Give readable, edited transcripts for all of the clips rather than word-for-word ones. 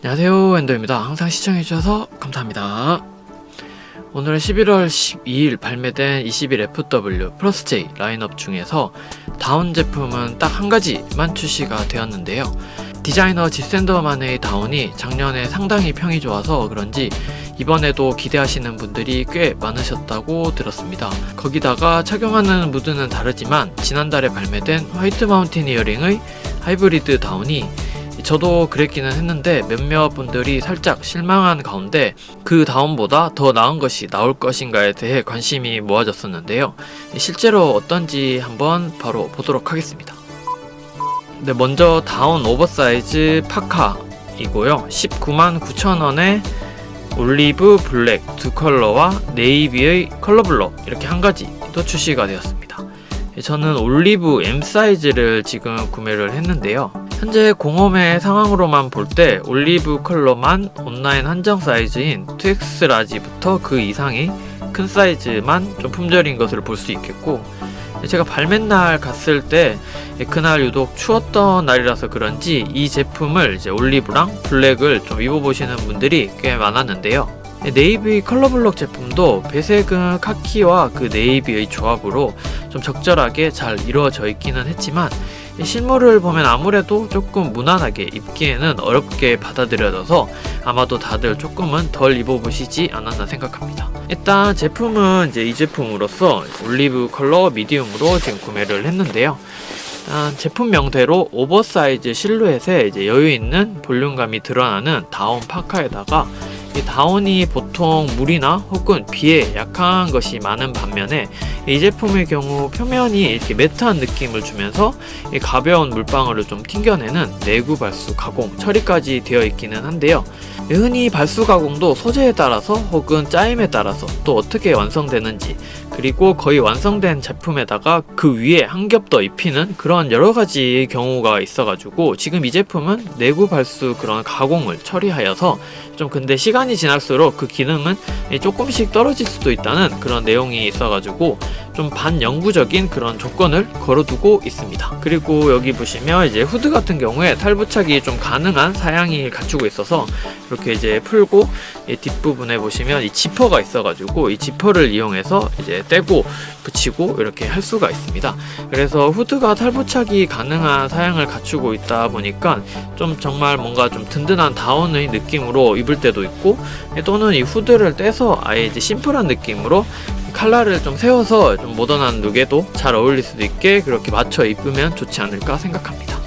안녕하세요, 엔더입니다. 항상 시청해주셔서 감사합니다. 오늘은 11월 12일 발매된 21FW 플러스 J 라인업 중에서 다운 제품은 딱 한 가지만 출시가 되었는데요. 디자이너 지샌더만의 다운이 작년에 상당히 평이 좋아서 그런지 이번에도 기대하시는 분들이 꽤 많으셨다고 들었습니다. 거기다가 착용하는 무드는 다르지만 지난달에 발매된 화이트 마운틴 이어링의 하이브리드 다운이 저도 그랬기는 했는데 몇몇 분들이 살짝 실망한 가운데 그 다운보다 더 나은 것이 나올 것인가에 대해 관심이 모아졌었는데요. 실제로 어떤지 한번 바로 보도록 하겠습니다. 네, 먼저 다운 오버사이즈 파카이고요. 199,900원에 올리브 블랙 두 컬러와 네이비의 컬러 블러 이렇게 한 가지 또 출시가 되었습니다. 저는 올리브 M 사이즈를 지금 구매를 했는데요. 현재 공홈의 상황으로만 볼 때 올리브 컬러만 온라인 한정 사이즈인 2X 라지부터 그 이상의 큰 사이즈만 좀 품절인 것을 볼 수 있겠고, 제가 발매날 갔을 때 그날 유독 추웠던 날이라서 그런지 이 제품을 이제 올리브랑 블랙을 좀 입어보시는 분들이 꽤 많았는데요. 네이비 컬러블럭 제품도 배색은 카키와 그 네이비의 조합으로 좀 적절하게 잘 이루어져 있기는 했지만 실물을 보면 아무래도 조금 무난하게 입기에는 어렵게 받아들여져서 아마도 다들 조금은 덜 입어보시지 않았나 생각합니다. 일단 제품은 이제 이 제품으로서 올리브 컬러 미디움으로 지금 구매를 했는데요. 일단 제품명대로 오버사이즈 실루엣에 이제 여유있는 볼륨감이 드러나는 다운 파카에다가 이 다운이 보통 물이나 혹은 비에 약한 것이 많은 반면에 이 제품의 경우 표면이 이렇게 매트한 느낌을 주면서 이 가벼운 물방울을 좀 튕겨내는 내구 발수 가공 처리까지 되어 있기는 한데요. 흔히 발수 가공도 소재에 따라서 혹은 짜임에 따라서 또 어떻게 완성되는지, 그리고 거의 완성된 제품에다가 그 위에 한 겹 더 입히는 그런 여러가지 경우가 있어가지고 지금 이 제품은 내구 발수 그런 가공을 처리하여서 좀 근데 시간이 지날수록 그 기능은 조금씩 떨어질 수도 있다는 그런 내용이 있어가지고 좀 반영구적인 그런 조건을 걸어두고 있습니다. 그리고 여기 보시면 이제 후드 같은 경우에 탈부착이 좀 가능한 사양이 갖추고 있어서 이렇게 이제 풀고 뒷부분에 보시면 이 지퍼가 있어가지고 이 지퍼를 이용해서 이제 떼고 붙이고 이렇게 할 수가 있습니다. 그래서 후드가 탈부착이 가능한 사양을 갖추고 있다 보니까 좀 정말 뭔가 좀 든든한 다운의 느낌으로 입을 때도 있고, 또는 이 후드를 떼서 아예 이제 심플한 느낌으로 컬러를 좀 세워서 좀 모던한 룩에도 잘 어울릴 수도 있게 그렇게 맞춰 입으면 좋지 않을까 생각합니다.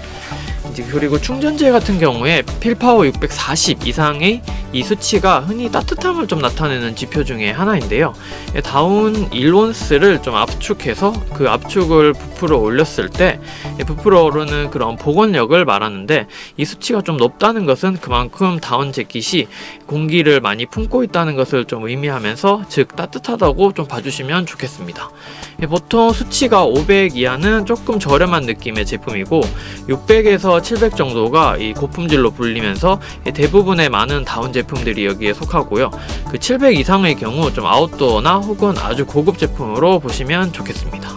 이제 그리고 충전재 같은 경우에 필파워 640 이상의 이 수치가 흔히 따뜻함을 좀 나타내는 지표 중에 하나인데요. 다운 1온스를 좀 압축해서 그 압축을 부풀어 올렸을 때 부풀어 오르는 그런 복원력을 말하는데, 이 수치가 좀 높다는 것은 그만큼 다운 재킷이 공기를 많이 품고 있다는 것을 좀 의미하면서 즉 따뜻하다고 좀 봐주시면 좋겠습니다. 보통 수치가 500 이하는 조금 저렴한 느낌의 제품이고 600에서 700 정도가 이 고품질로 불리면서 대부분의 많은 다운 제품들이 여기에 속하고요. 그 700 이상의 경우 좀 아웃도어나 혹은 아주 고급 제품으로 보시면 좋겠습니다.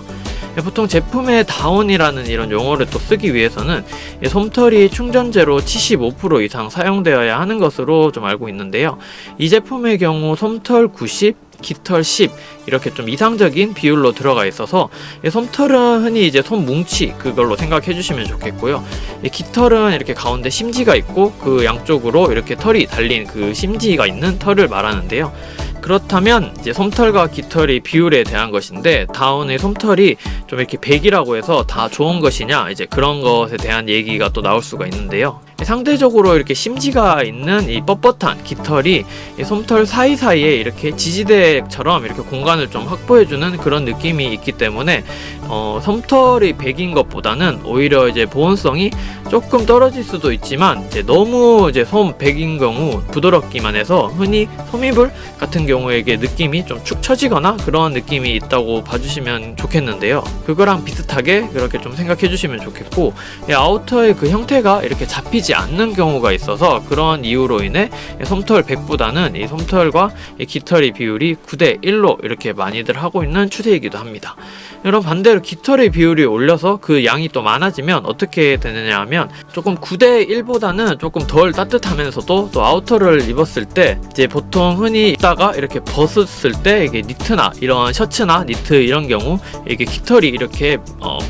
보통 제품의 다운이라는 이런 용어를 또 쓰기 위해서는 솜털이 충전재로 75% 이상 사용되어야 하는 것으로 좀 알고 있는데요. 이 제품의 경우 솜털 90, 깃털 10 이렇게 좀 이상적인 비율로 들어가 있어서 솜털은 흔히 이제 솜 뭉치 그걸로 생각해 주시면 좋겠고요. 깃털은 이렇게 가운데 심지가 있고 그 양쪽으로 이렇게 털이 달린 그 심지가 있는 털을 말하는데요. 그렇다면 이제 솜털과 깃털의 비율에 대한 것인데, 다운의 솜털이 좀 이렇게 100이라고 해서 다 좋은 것이냐, 이제 그런 것에 대한 얘기가 또 나올 수가 있는데요. 상대적으로 이렇게 심지가 있는 이 뻣뻣한 깃털이 이 솜털 사이사이에 이렇게 지지대처럼 이렇게 공간을 좀 확보해주는 그런 느낌이 있기 때문에 솜털이 100인 것보다는 오히려 이제 보온성이 조금 떨어질 수도 있지만 이제 너무 이제 솜 100인 경우 부드럽기만 해서 흔히 솜이불 같은 경우 경우에 이게 느낌이 좀 축 처지거나 그런 느낌이 있다고 봐주시면 좋겠는데요. 그거랑 비슷하게 그렇게 좀 생각해 주시면 좋겠고, 이 아우터의 그 형태가 이렇게 잡히지 않는 경우가 있어서 그런 이유로 인해 솜털 100보다는 이 솜털과 이 깃털의 비율이 9대1로 이렇게 많이들 하고 있는 추세이기도 합니다. 이런 반대로 깃털의 비율이 올려서 그 양이 또 많아지면 어떻게 되느냐 하면 조금 9대1보다는 조금 덜 따뜻하면서도 또 아우터를 입었을 때 이제 보통 흔히 입다가 이렇게 벗었을 때 이게 니트나 이런 셔츠나 니트 이런 경우 이게 깃털이 이렇게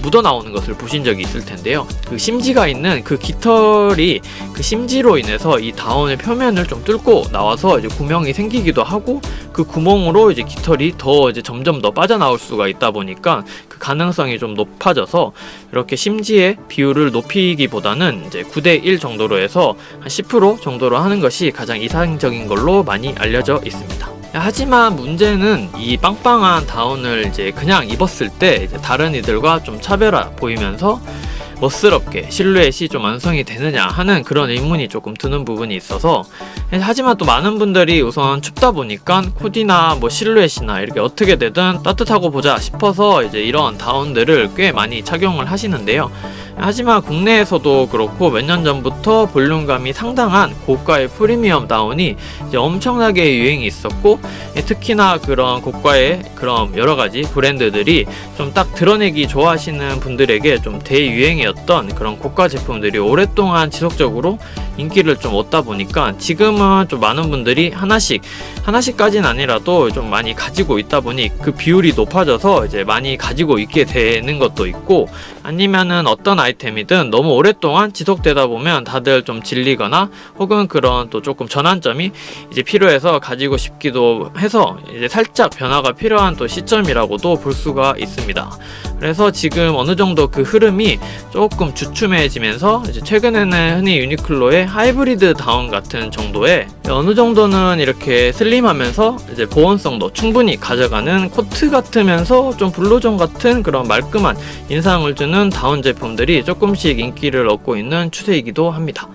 묻어 나오는 것을 보신 적이 있을 텐데요. 그 심지가 있는 그 깃털이 그 심지로 인해서 이 다운의 표면을 좀 뚫고 나와서 이제 구멍이 생기기도 하고, 그 구멍으로 이제 깃털이 더 이제 점점 더 빠져나올 수가 있다 보니까 그 가능성이 좀 높아져서 이렇게 심지의 비율을 높이기보다는 이제 9대1 정도로 해서 한 10% 정도로 하는 것이 가장 이상적인 걸로 많이 알려져 있습니다. 하지만 문제는 이 빵빵한 다운을 이제 그냥 입었을 때 이제 다른 이들과 좀 차별화 보이면서 멋스럽게 실루엣이 좀 완성이 되느냐 하는 그런 의문이 조금 드는 부분이 있어서, 하지만 또 많은 분들이 우선 춥다 보니까 코디나 뭐 실루엣이나 이렇게 어떻게 되든 따뜻하고 보자 싶어서 이제 이런 다운들을 꽤 많이 착용을 하시는데요. 하지만 국내에서도 그렇고 몇 년 전부터 볼륨감이 상당한 고가의 프리미엄 다운이 이제 엄청나게 유행이 있었고, 특히나 그런 고가의 그런 여러가지 브랜드들이 좀 딱 드러내기 좋아하시는 분들에게 좀 대유행이었던 그런 고가 제품들이 오랫동안 지속적으로 인기를 좀 얻다 보니까 지금은 좀 많은 분들이 하나씩까지는 아니라도 좀 많이 가지고 있다 보니 그 비율이 높아져서 이제 많이 가지고 있게 되는 것도 있고, 아니면은 어떤 아이템이든 너무 오랫동안 지속되다 보면 다들 좀 질리거나 혹은 그런 또 조금 전환점이 이제 필요해서 가지고 싶기도 해서 이제 살짝 변화가 필요한 또 시점이라고도 볼 수가 있습니다. 그래서 지금 어느 정도 그 흐름이 조금 주춤해지면서 이제 최근에는 흔히 유니클로의 하이브리드 다운 같은 정도의 어느 정도는 이렇게 슬림하면서 이제 보온성도 충분히 가져가는 코트 같으면서 좀 블루존 같은 그런 말끔한 인상을 주는 다운 제품들이 조금씩 인기를 얻고 있는 추세이기도 합니다.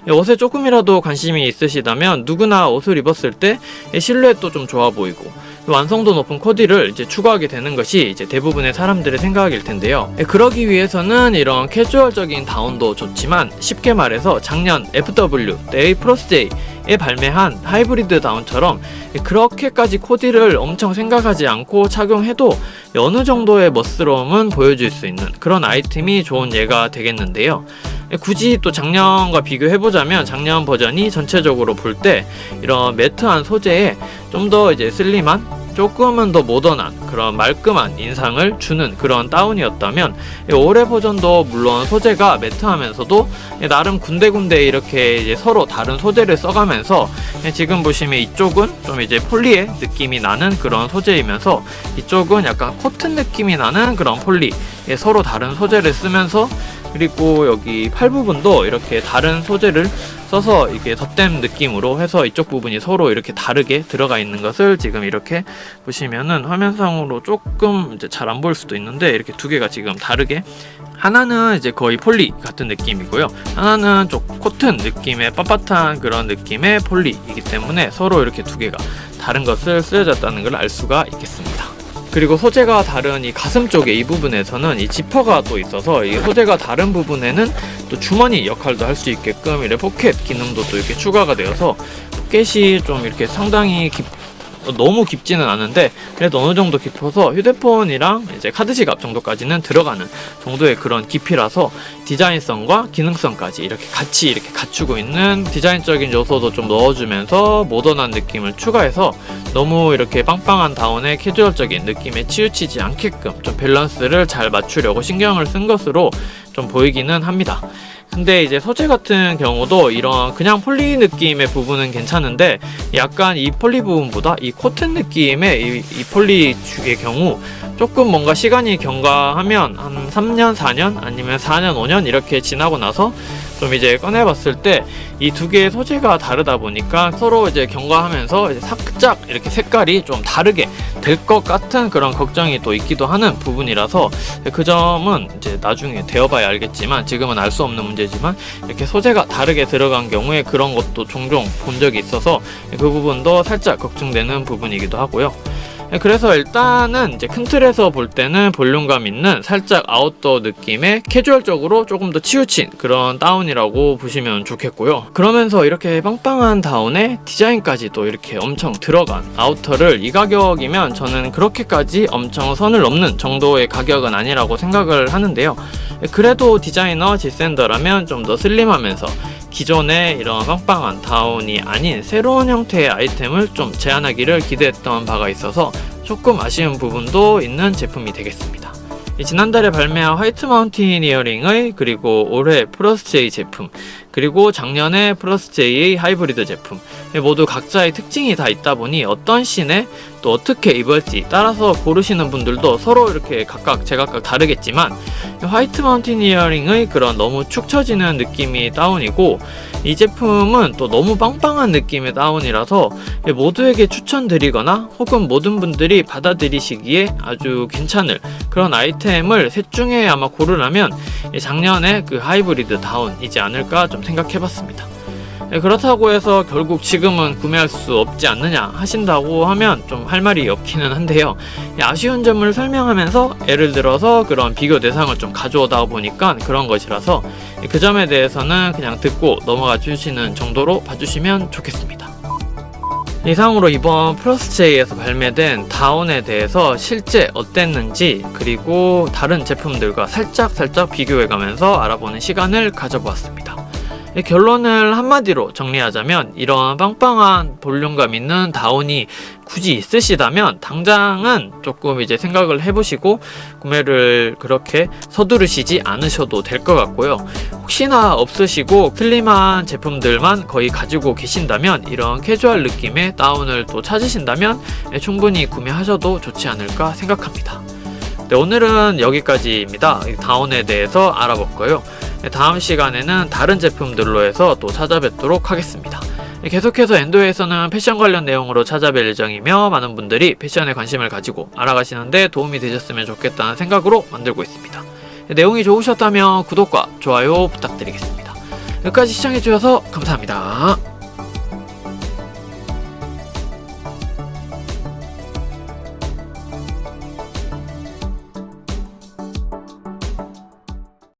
옷에 조금이라도 관심이 있으시다면 누구나 옷을 입었을 때 실루엣도 좀 좋아 보이고 완성도 높은 코디를 이제 추구하게 되는 것이 이제 대부분의 사람들의 생각일 텐데요. 그러기 위해서는 이런 캐주얼적인 다운도 좋지만 쉽게 말해서 작년 FW, A 플러스 J에 발매한 하이브리드 다운처럼 그렇게까지 코디를 엄청 생각하지 않고 착용해도 어느 정도의 멋스러움은 보여줄 수 있는 그런 아이템이 좋은 예가 되겠는데요. 굳이 또 작년과 비교해보자면 작년 버전이 전체적으로 볼 때 이런 매트한 소재에 좀 더 이제 슬림한 조금은 더 모던한 그런 말끔한 인상을 주는 그런 다운이었다면 올해 버전도 물론 소재가 매트하면서도 나름 군데군데 이렇게 이제 서로 다른 소재를 써가면서 지금 보시면 이쪽은 좀 이제 폴리의 느낌이 나는 그런 소재이면서 이쪽은 약간 코튼 느낌이 나는 그런 폴리, 서로 다른 소재를 쓰면서 그리고 여기 팔 부분도 이렇게 다른 소재를 써서 이게 덧댐 느낌으로 해서 이쪽 부분이 서로 이렇게 다르게 들어가 있는 것을 지금 이렇게 보시면은 화면상으로 조금 이제 잘 안 보일 수도 있는데 이렇게 두 개가 지금 다르게, 하나는 이제 거의 폴리 같은 느낌이고요, 하나는 좀 코튼 느낌의 빳빳한 그런 느낌의 폴리이기 때문에 서로 이렇게 두 개가 다른 것을 쓰여졌다는 걸 알 수가 있겠습니다. 그리고 소재가 다른 이 가슴 쪽에 이 부분에서는 이 지퍼가 또 있어서 이 소재가 다른 부분에는 또 주머니 역할도 할 수 있게끔 이렇게 포켓 기능도 또 이렇게 추가가 되어서 포켓이 좀 이렇게 상당히 너무 깊지는 않은데 그래도 어느 정도 깊어서 휴대폰이랑 이제 카드 지갑 정도까지는 들어가는 정도의 그런 깊이라서 디자인성과 기능성까지 이렇게 같이 이렇게 갖추고 있는 디자인적인 요소도 좀 넣어주면서 모던한 느낌을 추가해서 너무 이렇게 빵빵한 다운의 캐주얼적인 느낌에 치우치지 않게끔 좀 밸런스를 잘 맞추려고 신경을 쓴 것으로 좀 보이기는 합니다. 근데 이제 소재 같은 경우도 이런 그냥 폴리 느낌의 부분은 괜찮은데 약간 이 폴리 부분보다 이 코튼 느낌의 이 폴리 축의 경우 조금 뭔가 시간이 경과하면 한 3년, 4년 아니면 4년, 5년 이렇게 지나고 나서 좀 이제 꺼내봤을 때 이 두 개의 소재가 다르다 보니까 서로 이제 경과하면서 이제 살짝 이렇게 색깔이 좀 다르게 될 것 같은 그런 걱정이 또 있기도 하는 부분이라서 그 점은 이제 나중에 되어봐야 알겠지만, 지금은 알 수 없는 문제지만 이렇게 소재가 다르게 들어간 경우에 그런 것도 종종 본 적이 있어서 그 부분도 살짝 걱정되는 부분이기도 하고요. 그래서 일단은 이제 큰 틀에서 볼 때는 볼륨감 있는 살짝 아웃도어 느낌의 캐주얼적으로 조금 더 치우친 그런 다운이라고 보시면 좋겠고요. 그러면서 이렇게 빵빵한 다운에 디자인까지도 이렇게 엄청 들어간 아우터를 이 가격이면 저는 그렇게까지 엄청 선을 넘는 정도의 가격은 아니라고 생각을 하는데요. 그래도 디자이너 지샌더라면 좀 더 슬림하면서 기존의 이런 빵빵한 다운이 아닌 새로운 형태의 아이템을 좀 제안하기를 기대했던 바가 있어서 조금 아쉬운 부분도 있는 제품이 되겠습니다. 지난달에 발매한 화이트 마운틴 이어링의, 그리고 올해 플러스 J 제품, 그리고 작년에 플러스 J의 하이브리드 제품, 모두 각자의 특징이 다 있다 보니 어떤 씬에 또 어떻게 입을지 따라서 고르시는 분들도 서로 이렇게 각각 제각각 다르겠지만, 화이트 마운틴 이어링의 그런 너무 축 처지는 느낌이 다운이고, 이 제품은 또 너무 빵빵한 느낌의 다운이라서 모두에게 추천드리거나 혹은 모든 분들이 받아들이시기에 아주 괜찮을 그런 아이템을 셋 중에 아마 고르라면 작년에 그 하이브리드 다운이지 않을까 좀 생각해봤습니다. 그렇다고 해서 결국 지금은 구매할 수 없지 않느냐 하신다고 하면 좀 할 말이 없기는 한데요. 아쉬운 점을 설명하면서 예를 들어서 그런 비교 대상을 좀 가져오다 보니까 그런 것이라서 그 점에 대해서는 그냥 듣고 넘어가 주시는 정도로 봐주시면 좋겠습니다. 이상으로 이번 플러스 J에서 발매된 다운에 대해서 실제 어땠는지, 그리고 다른 제품들과 살짝 비교해가면서 알아보는 시간을 가져보았습니다. 결론을 한마디로 정리하자면, 이런 빵빵한 볼륨감 있는 다운이 굳이 있으시다면 당장은 조금 이제 생각을 해보시고 구매를 그렇게 서두르시지 않으셔도 될 것 같고요. 혹시나 없으시고 슬림한 제품들만 거의 가지고 계신다면, 이런 캐주얼 느낌의 다운을 또 찾으신다면 충분히 구매하셔도 좋지 않을까 생각합니다. 네, 오늘은 여기까지입니다. 다운에 대해서 알아봤고요. 다음 시간에는 다른 제품들로 해서 또 찾아뵙도록 하겠습니다. 계속해서 엔도에서는 패션 관련 내용으로 찾아뵐 예정이며, 많은 분들이 패션에 관심을 가지고 알아가시는데 도움이 되셨으면 좋겠다는 생각으로 만들고 있습니다. 내용이 좋으셨다면 구독과 좋아요 부탁드리겠습니다. 여기까지 시청해주셔서 감사합니다.